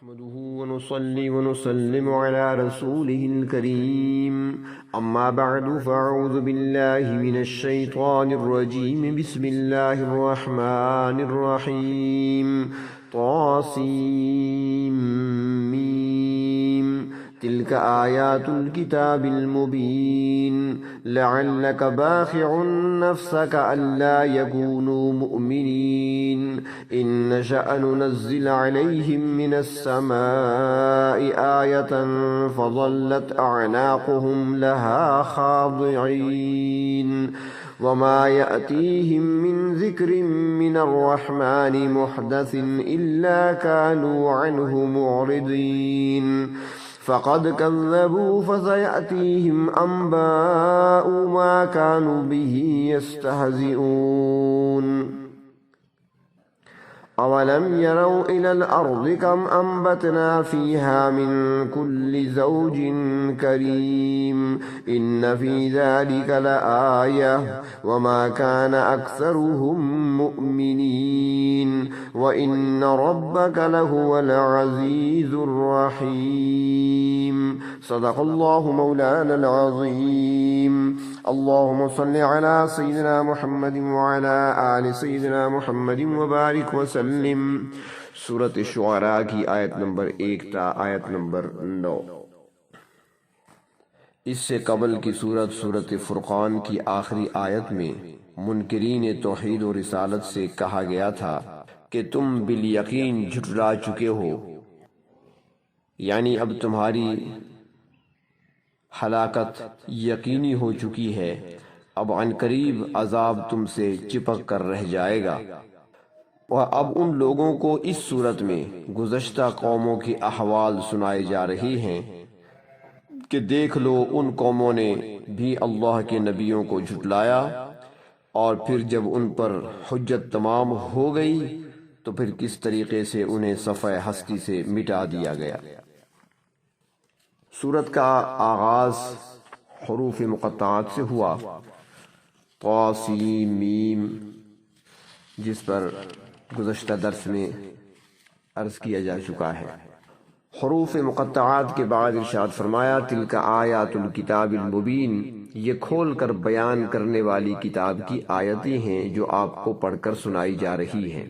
نحمده ونصلي ونسلم على رسوله الكريم أما بعد فأعوذ بالله من الشيطان الرجيم بسم الله الرحمن الرحيم طاسيم تلك آيات الكتاب المبين لعلك باخع نفسك ألا يكونوا مؤمنين إن نشأ ننزل عليهم من السماء آية فظلت أعناقهم لها خاضعين وما يأتيهم من ذكر من الرحمن محدث إلا كانوا عنه معرضين فقد كذبوا فسيأتيهم أنباء ما كانوا به يستهزئون أولم يروا إلى الأرض كم أنبتنا فيها من كل زوج كريم إن في ذلك لآية وما كان أكثرهم مؤمنين وإن ربك لهو العزيز الرحيم صدق الله مولانا العظيم اللهم صل على سيدنا محمد وعلى آل سيدنا محمد وبارك وسلم سورة الشعراء کی آیت نمبر 1 تا آیت نمبر 9۔ اس سے قبل کی سورت فرقان کی آخری آیت میں منکرین توحید و رسالت سے کہا گیا تھا کہ تم بالیقین جھٹلا چکے ہو، یعنی اب تمہاری ہلاکت یقینی ہو چکی ہے، اب عنقریب عذاب تم سے چپک کر رہ جائے گا۔ اور اب ان لوگوں کو اس صورت میں گزشتہ قوموں کی احوال سنائی جا رہی ہیں کہ دیکھ لو ان قوموں نے بھی اللہ کے نبیوں کو جھٹلایا، اور پھر جب ان پر حجت تمام ہو گئی تو پھر کس طریقے سے انہیں صفحہ ہستی سے مٹا دیا گیا۔ سورت کا آغاز حروف مقطعات سے ہوا، طاسیم میم، جس پر گزشتہ درس میں عرض کیا جا چکا ہے۔ حروف مقطعات کے بعد ارشاد فرمایا تلک آیات الکتاب المبین، یہ کھول کر بیان کرنے والی کتاب کی آیتیں ہیں جو آپ کو پڑھ کر سنائی جا رہی ہیں۔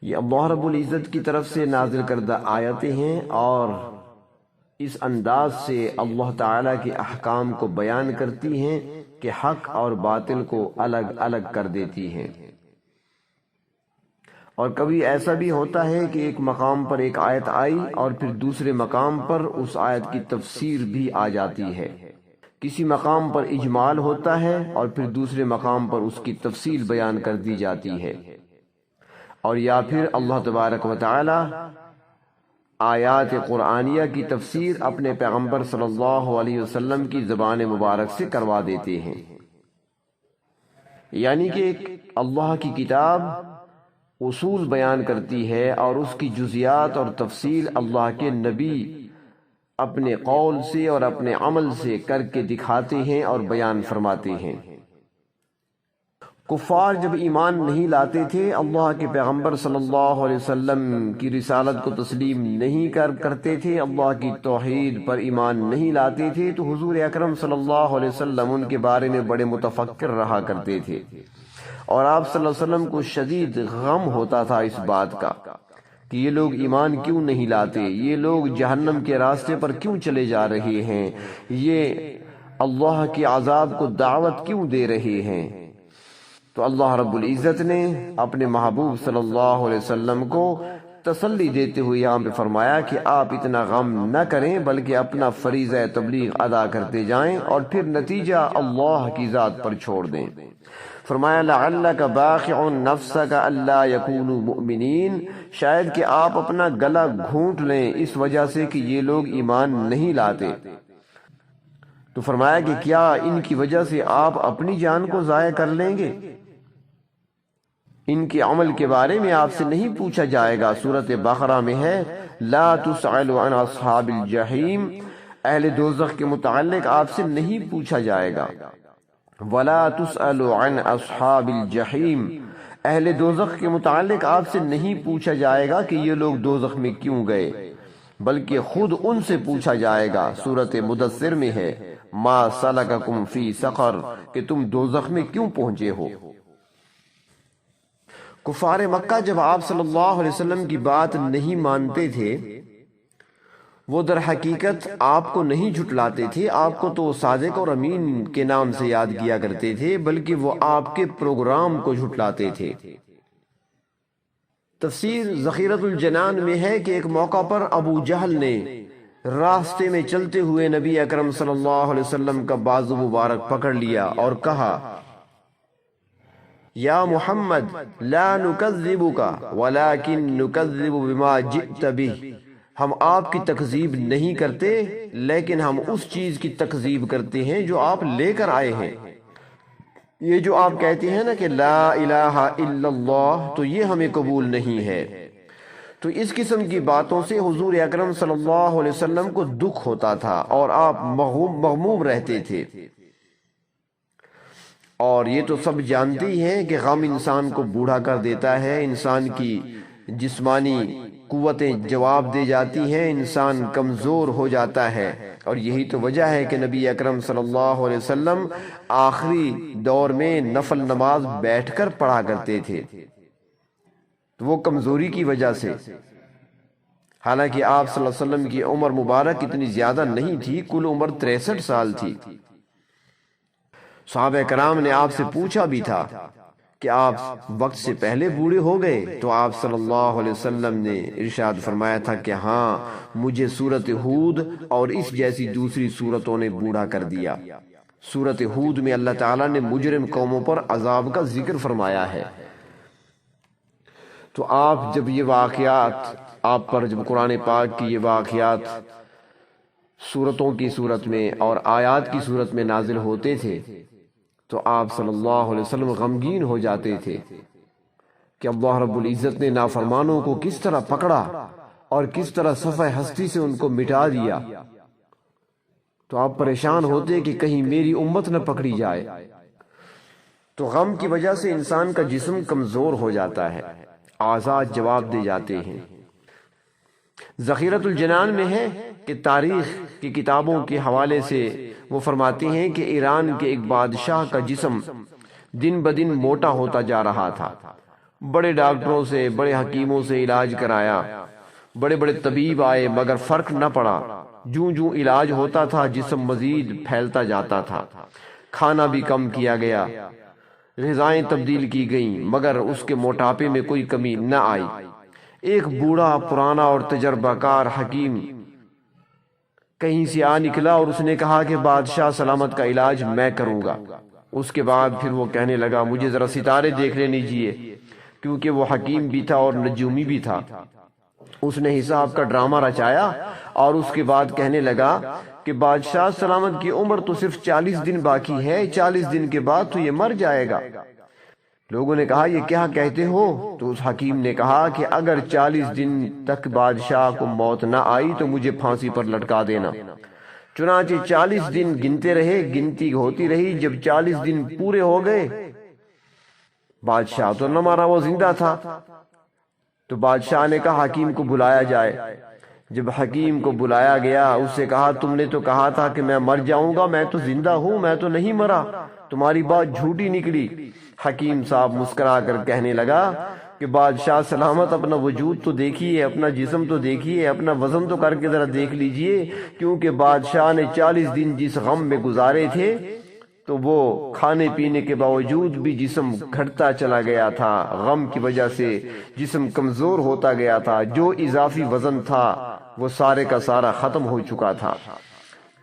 یہ اللہ رب العزت کی طرف سے نازل کردہ آیتیں ہیں، اور اس انداز سے اللہ تعالیٰ کے احکام کو بیان کرتی ہیں کہ حق اور باطل کو الگ الگ کر دیتی ہیں۔ اور کبھی ایسا بھی ہوتا ہے کہ ایک مقام پر ایک آیت آئی اور پھر دوسرے مقام پر اس آیت کی تفسیر بھی آ جاتی ہے۔ کسی مقام پر اجمال ہوتا ہے اور پھر دوسرے مقام پر اس کی تفصیل بیان کر دی جاتی ہے، اور یا پھر اللہ تبارک و تعالی آیات قرآنیہ کی تفسیر اپنے پیغمبر صلی اللہ علیہ وسلم کی زبان مبارک سے کروا دیتے ہیں۔ یعنی کہ اللہ کی کتاب اصول بیان کرتی ہے اور اس کی جزیات اور تفصیل اللہ کے نبی اپنے قول سے اور اپنے عمل سے کر کے دکھاتے ہیں اور بیان فرماتے ہیں۔ کفار جب ایمان نہیں لاتے تھے، اللہ کے پیغمبر صلی اللہ علیہ وسلم کی رسالت کو تسلیم نہیں کرتے تھے، اللہ کی توحید پر ایمان نہیں لاتے تھے، تو حضور اکرم صلی اللہ علیہ وسلم ان کے بارے میں بڑے متفکر رہا کرتے تھے، اور آپ صلی اللہ علیہ وسلم کو شدید غم ہوتا تھا اس بات کا کہ یہ لوگ ایمان کیوں نہیں لاتے، یہ لوگ جہنم کے راستے پر کیوں چلے جا رہے ہیں، یہ اللہ کے عذاب کو دعوت کیوں دے رہے ہیں۔ تو اللہ رب العزت نے اپنے محبوب صلی اللہ علیہ وسلم کو تسلی دیتے ہوئے یہاں پہ فرمایا کہ آپ اتنا غم نہ کریں، بلکہ اپنا فریضہ تبلیغ ادا کرتے جائیں اور پھر نتیجہ اللہ کی ذات پر چھوڑ دیں۔ فرمایا لعلک باخع نفسک الا یکونوا مؤمنین، شاید کہ آپ اپنا گلا گھونٹ لیں اس وجہ سے کہ یہ لوگ ایمان نہیں لاتے۔ تو فرمایا کہ کیا ان کی وجہ سے آپ اپنی جان کو ضائع کر لیں گے؟ ان کے عمل کے بارے میں آپ سے نہیں پوچھا جائے گا۔ سورۃ بقرہ میں ہے لا تسأل عن اصحاب الجحیم، اہل دوزخ کے متعلق آپ سے نہیں پوچھا جائے گا۔ ولا تسأل عن اصحاب الجحیم، اہل دوزخ کے متعلق آپ سے نہیں پوچھا جائے گا کہ یہ لوگ دوزخ میں کیوں گئے، بلکہ خود ان سے پوچھا جائے گا۔ سورۃ مدثر میں ہے ما سلککم فی سقر، کہ تم دوزخ میں کیوں پہنچے ہو۔ کفار مکہ جب آپ صلی اللہ علیہ وسلم کی بات نہیں مانتے تھے، وہ در حقیقت آپ کو نہیں جھٹلاتے تھے، آپ کو تو صادق اور امین کے نام سے یاد کیا کرتے تھے، بلکہ وہ آپ کے پروگرام کو جھٹلاتے تھے۔ تفسیر ذخیرۃ الجنان میں ہے کہ ایک موقع پر ابو جہل نے راستے میں چلتے ہوئے نبی اکرم صلی اللہ علیہ وسلم کا بازو مبارک پکڑ لیا اور کہا، یا محمد لا نکذبک ولکن نکذب بما جئت بہ، ہم آپ کی تکذیب نہیں کرتے لیکن ہم اس چیز کی تکذیب کرتے ہیں جو آپ لے کر آئے ہیں۔ یہ جو آپ کہتے ہیں نا کہ لا الہ الا اللہ، تو یہ ہمیں قبول نہیں ہے۔ تو اس قسم کی باتوں سے حضور اکرم صلی اللہ علیہ وسلم کو دکھ ہوتا تھا اور آپ مغموم رہتے تھے۔ اور یہ تو سب جانتے ہی ہیں کہ غم انسان کو بوڑھا کر دیتا ہے، انسان کی جسمانی قوتیں جواب دے جاتی ہیں، انسان کمزور ہو جاتا ہے، اور یہی تو وجہ ہے کہ نبی اکرم صلی اللہ علیہ وسلم آخری دور میں نفل نماز بیٹھ کر پڑھا کرتے تھے، تو وہ کمزوری کی وجہ سے۔ حالانکہ آپ صلی اللہ علیہ وسلم کی عمر مبارک اتنی زیادہ نہیں تھی، کل عمر 63 سال تھی۔ صحابہ کرام نے آپ سے پوچھا بھی تھا کہ آپ وقت سے پہلے بوڑھے ہو گئے، تو آپ صلی اللہ علیہ وسلم نے ارشاد فرمایا تھا کہ ہاں، مجھے سورۃ ہود اور اس جیسی دوسری سورتوں نے بوڑھا کر دیا۔ سورۃ ہود میں اللہ تعالیٰ نے مجرم قوموں پر عذاب کا ذکر فرمایا ہے۔ تو آپ جب یہ واقعات آپ پر، جب قرآن پاک کی یہ واقعات سورتوں کی صورت میں اور آیات کی صورت میں نازل ہوتے تھے، تو آپ صلی اللہ علیہ وسلم غمگین ہو جاتے تھے کہ اللہ رب العزت نے نافرمانوں کو کس طرح پکڑا اور کس طرح صفحہ ہستی سے ان کو مٹا دیا۔ تو آپ پریشان ہوتے کہ کہیں میری امت نہ پکڑی جائے۔ تو غم کی وجہ سے انسان کا جسم کمزور ہو جاتا ہے، اعضاء جواب دے جاتے ہیں۔ ذخیرۃ الجنان میں ہے کہ تاریخ کی کتابوں کے حوالے سے وہ فرماتے ہیں کہ ایران کے ایک بادشاہ کا جسم دن بدن موٹا ہوتا جا رہا تھا۔ بڑے ڈاکٹروں سے، بڑے حکیموں سے علاج کرایا، بڑے بڑے طبیب آئے، مگر فرق نہ پڑا۔ جوں جوں علاج ہوتا تھا جسم مزید پھیلتا جاتا تھا۔ کھانا بھی کم کیا گیا، غذائیں تبدیل کی گئیں، مگر اس کے موٹاپے میں کوئی کمی نہ آئی۔ ایک بوڑھا پرانا اور تجربہ کار حکیم کہیں سے آ نکلا اور اس نے کہا کہ بادشاہ سلامت کا علاج میں کروں گا۔ اس کے بعد پھر وہ کہنے لگا مجھے ذرا ستارے دیکھ لینے دیجیے، کیونکہ وہ حکیم بھی تھا اور نجومی بھی تھا۔ اس نے حساب کا ڈرامہ رچایا اور اس کے بعد کہنے لگا کہ بادشاہ سلامت کی عمر تو صرف 40 دن باقی ہے، 40 دن کے بعد تو یہ مر جائے گا۔ لوگوں نے کہا یہ کیا کہتے ہو؟ تو اس حکیم نے کہا کہ اگر 40 دن تک بادشاہ کو موت نہ آئی تو مجھے پھانسی پر لٹکا دینا۔ چنانچہ 40 دن گنتے رہے، گنتی ہوتی رہی۔ جب 40 دن پورے ہو گئے، بادشاہ تو نہ مارا، وہ زندہ تھا۔ تو بادشاہ نے کہا حکیم کو بلایا جائے۔ جب حکیم کو بلایا گیا، اس سے کہا تم نے تو کہا تھا کہ میں مر جاؤں گا، میں تو زندہ ہوں، میں تو نہیں مرا، تمہاری بات جھوٹی نکلی۔ حکیم صاحب مسکرا کر کہنے لگا کہ بادشاہ سلامت اپنا وجود تو دیکھیے، اپنا جسم تو دیکھیے، اپنا وزن تو کر کے ذرا دیکھ لیجئے، کیونکہ بادشاہ نے 40 دن جس غم میں گزارے تھے تو وہ کھانے پینے کے باوجود بھی جسم گھٹتا چلا گیا تھا۔ غم کی وجہ سے جسم کمزور ہوتا گیا تھا، جو اضافی وزن تھا وہ سارے کا سارا ختم ہو چکا تھا۔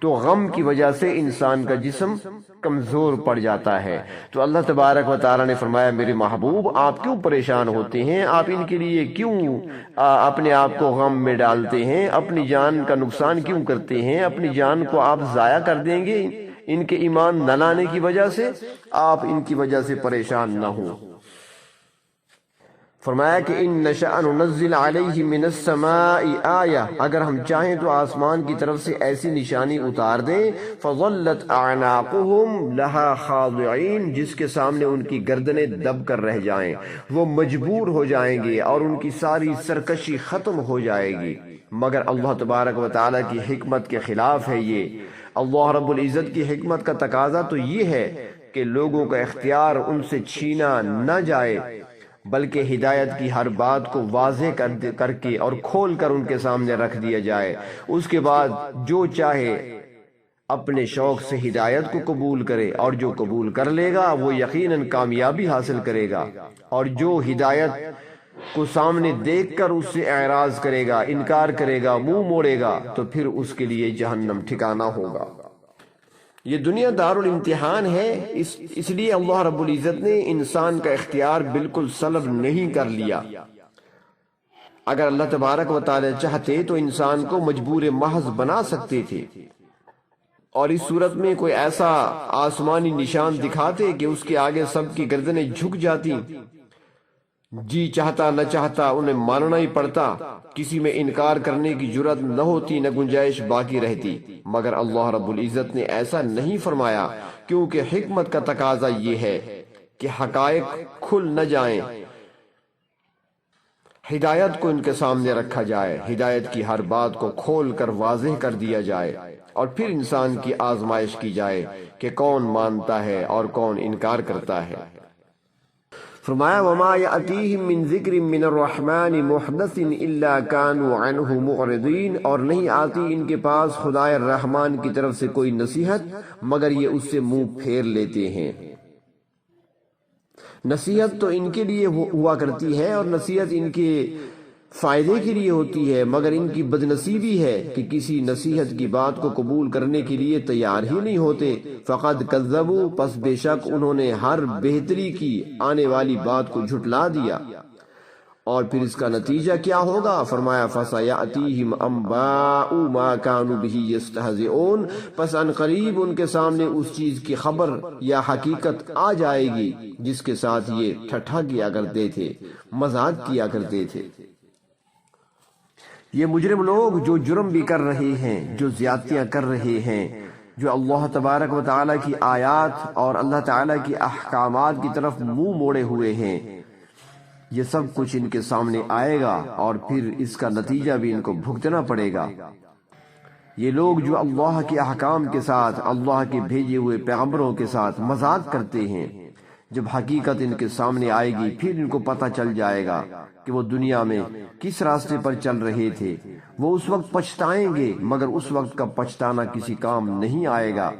تو غم کی وجہ سے انسان کا جسم کمزور پڑ جاتا ہے۔ تو اللہ تبارک و تعالی نے فرمایا میرے محبوب آپ کیوں پریشان ہوتے ہیں؟ آپ ان کے لیے کیوں اپنے آپ کو غم میں ڈالتے ہیں؟ اپنی جان کا نقصان کیوں کرتے ہیں؟ اپنی جان کو آپ ضائع کر دیں گے ان کے ایمان نہ لانے کی وجہ سے؟ آپ ان کی وجہ سے پریشان نہ ہوں۔ فرمایا کہ ان نشأ ننزل علیہ من السماء آیہ، اگر ہم چاہیں تو آسمان کی طرف سے ایسی نشانی اتار دیں، فظلت اعناقهم لها خاضعین، جس کے سامنے ان کی گردنیں دب کر رہ جائیں، وہ مجبور ہو جائیں گے اور ان کی ساری سرکشی ختم ہو جائے گی۔ مگر اللہ تبارک و تعالیٰ کی حکمت کے خلاف ہے یہ۔ اللہ رب العزت کی حکمت کا تقاضا تو یہ ہے کہ لوگوں کا اختیار ان سے چھینا نہ جائے، بلکہ ہدایت کی ہر بات کو واضح کر کے اور کھول کر ان کے سامنے رکھ دیا جائے۔ اس کے بعد جو چاہے اپنے شوق سے ہدایت کو قبول کرے، اور جو قبول کر لے گا وہ یقیناً کامیابی حاصل کرے گا، اور جو ہدایت کو سامنے دیکھ کر اس سے اعراض کرے گا، انکار کرے گا، منہ موڑے گا، تو پھر اس کے لیے جہنم ٹھکانہ ہوگا۔ یہ دنیا دار الامتحان ہے، اس لیے اللہ رب العزت نے انسان کا اختیار بالکل سلب نہیں کر لیا۔ اگر اللہ تبارک و تعالی چاہتے تو انسان کو مجبور محض بنا سکتے تھے، اور اس صورت میں کوئی ایسا آسمانی نشان دکھاتے کہ اس کے آگے سب کی گردنیں جھک جاتی، جی چاہتا نہ چاہتا انہیں ماننا ہی پڑتا، کسی میں انکار کرنے کی جرات نہ ہوتی، نہ گنجائش باقی رہتی۔ مگر اللہ رب العزت نے ایسا نہیں فرمایا، کیونکہ حکمت کا تقاضا یہ ہے کہ حقائق کھل نہ جائیں، ہدایت کو ان کے سامنے رکھا جائے، ہدایت کی ہر بات کو کھول کر واضح کر دیا جائے، اور پھر انسان کی آزمائش کی جائے کہ کون مانتا ہے اور کون انکار کرتا ہے۔ فرمایا وما یأتیہم من ذکر من الرحمن محدث الا کانوا عنہ معرضین، اور نہیں آتی ان کے پاس خدائے الرحمن کی طرف سے کوئی نصیحت مگر یہ اس سے منہ پھیر لیتے ہیں۔ نصیحت تو ان کے لیے ہوا کرتی ہے، اور نصیحت ان کے فائدے کے لیے ہوتی ہے، مگر ان کی بدنصیبی ہے کہ کسی نصیحت کی بات کو قبول کرنے کے لیے تیار ہی نہیں ہوتے۔ فقد کذبوا، پس بے شک انہوں نے ہر بہتری کی آنے والی بات کو جھٹلا دیا، اور پھر اس کا نتیجہ کیا ہوگا؟ فرمایا فَسَيَأْتِيهِمْ أَنْبَاءُ مَا كَانُوا بِهِ يَسْتَهْزِئُونَ، پس ان قریب ان کے سامنے اس چیز کی خبر یا حقیقت آ جائے گی جس کے ساتھ یہ ٹھٹھا کیا کرتے تھے، مذاق کیا کرتے تھے۔ یہ مجرم لوگ جو جرم بھی کر رہے ہیں، جو زیادتیاں کر رہے ہیں، جو اللہ تبارک و تعالیٰ کی آیات اور اللہ تعالیٰ کی احکامات کی طرف منہ موڑے ہوئے ہیں، یہ سب کچھ ان کے سامنے آئے گا، اور پھر اس کا نتیجہ بھی ان کو بھگتنا پڑے گا۔ یہ لوگ جو اللہ کے احکام کے ساتھ، اللہ کے بھیجے ہوئے پیغمبروں کے ساتھ مذاق کرتے ہیں، جب حقیقت ان کے سامنے آئے گی پھر ان کو پتہ چل جائے گا کہ وہ دنیا میں کس راستے پر چل رہے تھے۔ وہ اس وقت پچھتائیں گے، مگر اس وقت کا پچھتانا کسی کام نہیں آئے گا،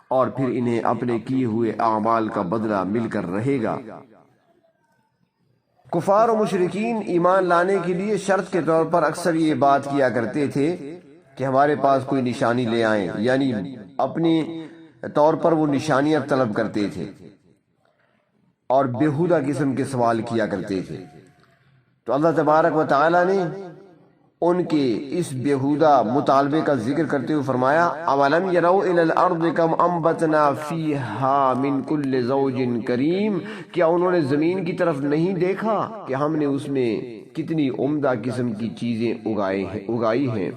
اور پھر انہیں اپنے کیے ہوئے اعمال کا بدلہ مل کر رہے گا۔ کفار و مشرکین ایمان لانے کے لیے شرط کے طور پر اکثر یہ بات کیا کرتے تھے کہ ہمارے پاس کوئی نشانی لے آئیں، یعنی اپنی طور پر وہ نشانیاں طلب کرتے تھے اور بیہودہ قسم کے سوال کیا کرتے تھے۔ تو اللہ تبارک و تعالیٰ نے ان کے اس بیہودہ مطالبے کا ذکر کرتے ہوئے فرمایا اَوَلَمْ يَرَوْا إِلَى الْأَرْضِ كَمْ أَنبَتْنَا فِيهَا مِنْ كُلِّ زَوْجٍ كَرِيمٍ، کیا انہوں نے زمین کی طرف نہیں دیکھا کہ ہم نے اس میں کتنی عمدہ قسم کی چیزیں اگائی ہیں؟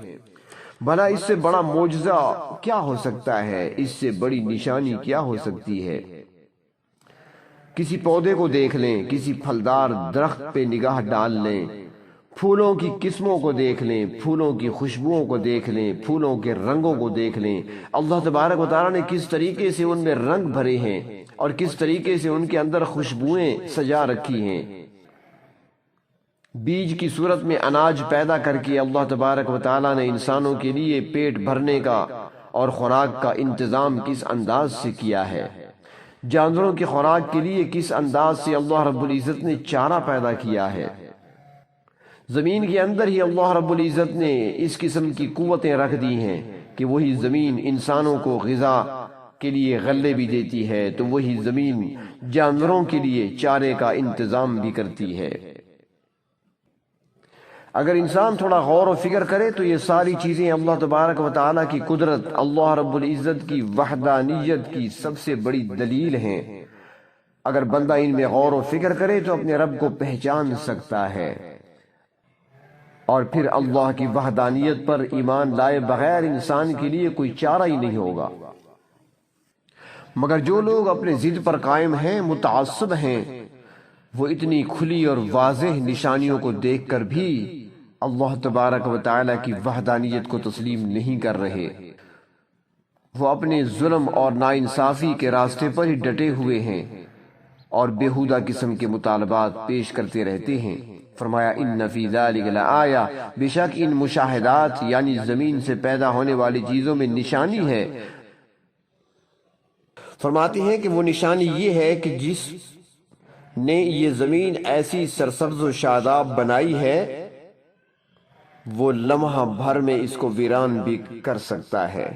بھلا اس سے بڑا معجزہ کیا ہو سکتا ہے؟ اس سے بڑی نشانی کیا ہو سکتی ہے؟ کسی پودے کو دیکھ لیں، کسی پھلدار درخت پہ نگاہ ڈال لیں، پھولوں کی قسموں کو دیکھ لیں، پھولوں کی خوشبوؤں کو دیکھ لیں، پھولوں کے رنگوں کو دیکھ لیں۔ اللہ تبارک و تعالیٰ نے کس طریقے سے ان میں رنگ بھرے ہیں اور کس طریقے سے ان کے اندر خوشبوئیں سجا رکھی ہیں۔ بیج کی صورت میں اناج پیدا کر کے اللہ تبارک و تعالیٰ نے انسانوں کے لیے پیٹ بھرنے کا اور خوراک کا انتظام کس انداز سے کیا ہے۔ جانوروں کی خوراک کے لیے کس انداز سے اللہ رب العزت نے چارہ پیدا کیا ہے۔ زمین کے اندر ہی اللہ رب العزت نے اس قسم کی قوتیں رکھ دی ہیں کہ وہی زمین انسانوں کو غذا کے لیے غلے بھی دیتی ہے، تو وہی زمین جانوروں کے لیے چارے کا انتظام بھی کرتی ہے۔ اگر انسان تھوڑا غور و فکر کرے تو یہ ساری چیزیں اللہ تبارک و تعالیٰ کی قدرت، اللہ رب العزت کی وحدانیت کی سب سے بڑی دلیل ہیں۔ اگر بندہ ان میں غور و فکر کرے تو اپنے رب کو پہچان سکتا ہے، اور پھر اللہ کی وحدانیت پر ایمان لائے بغیر انسان کے لیے کوئی چارہ ہی نہیں ہوگا۔ مگر جو لوگ اپنے ضد پر قائم ہیں، متعصب ہیں، وہ اتنی کھلی اور واضح نشانیوں کو دیکھ کر بھی اللہ تبارک و تعالی کی وحدانیت کو تسلیم نہیں کر رہے۔ وہ اپنے ظلم اور ناانصافی کے راستے پر ہی ڈٹے ہوئے ہیں اور بیہودہ قسم کے مطالبات پیش کرتے رہتے ہیں۔ فرمایا ان فی ذلک لآیہ، بے شک ان مشاہدات یعنی زمین سے پیدا ہونے والی چیزوں میں نشانی ہے۔ فرماتے ہیں کہ وہ نشانی یہ ہے کہ جس نے یہ زمین ایسی سرسبز و شاداب بنائی ہے وہ لمحہ بھر میں اس کو ویران بھی کر سکتا ہے۔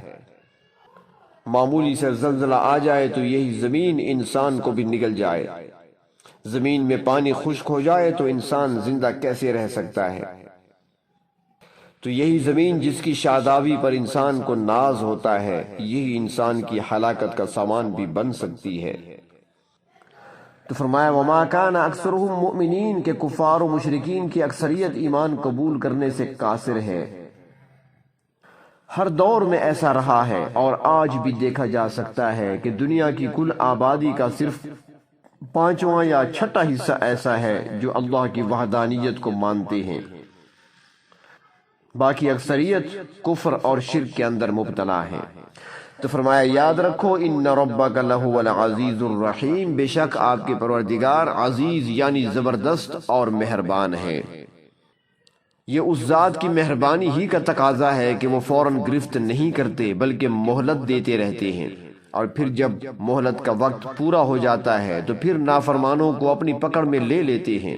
معمولی سے زلزلہ آ جائے تو یہی زمین انسان کو بھی نگل جائے۔ زمین میں پانی خشک ہو جائے تو انسان زندہ کیسے رہ سکتا ہے؟ تو یہی زمین جس کی شادابی پر انسان کو ناز ہوتا ہے، یہی انسان کی ہلاکت کا سامان بھی بن سکتی ہے۔ تو فرمایا وما کان اکثرهم مؤمنین، کہ کفار و مشرکین کی اکثریت ایمان قبول کرنے سے قاصر ہے۔ ہر دور میں ایسا رہا ہے اور آج بھی دیکھا جا سکتا ہے کہ دنیا کی کل آبادی کا صرف 5واں یا 6واں حصہ ایسا ہے جو اللہ کی وحدانیت کو مانتے ہیں، باقی اکثریت کفر اور شرک کے اندر مبتلا ہے۔ تو فرمایا یاد رکھو ان ربک لہو العزیز الرحیم، بے شک آپ کے پروردگار عزیز یعنی زبردست اور مہربان ہے۔ یہ اس ذات کی مہربانی ہی کا تقاضا ہے کہ وہ فوراً گرفت نہیں کرتے بلکہ مہلت دیتے رہتے ہیں، اور پھر جب مہلت کا وقت پورا ہو جاتا ہے تو پھر نافرمانوں کو اپنی پکڑ میں لے لیتے ہیں،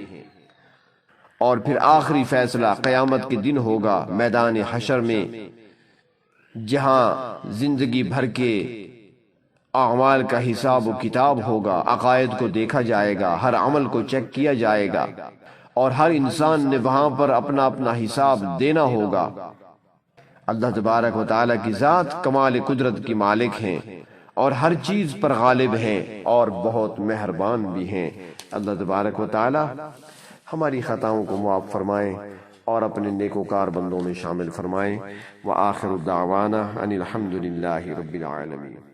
اور پھر آخری فیصلہ قیامت کے دن ہوگا میدان حشر میں، جہاں زندگی بھر کے اعمال کا حساب و کتاب ہوگا، عقائد کو دیکھا جائے گا، ہر عمل کو چیک کیا جائے گا، اور ہر انسان نے وہاں پر اپنا اپنا حساب دینا ہوگا۔ اللہ تبارک و تعالیٰ کی ذات کمال قدرت کی مالک ہیں اور ہر چیز پر غالب ہیں اور بہت مہربان بھی ہیں۔ اللہ تبارک و تعالیٰ ہماری خطاؤں کو معاف فرمائیں اور اپنے نیکوکار بندوں میں شامل فرمائیں۔ وآخر دعوانا ان الحمد للہ رب العالمین۔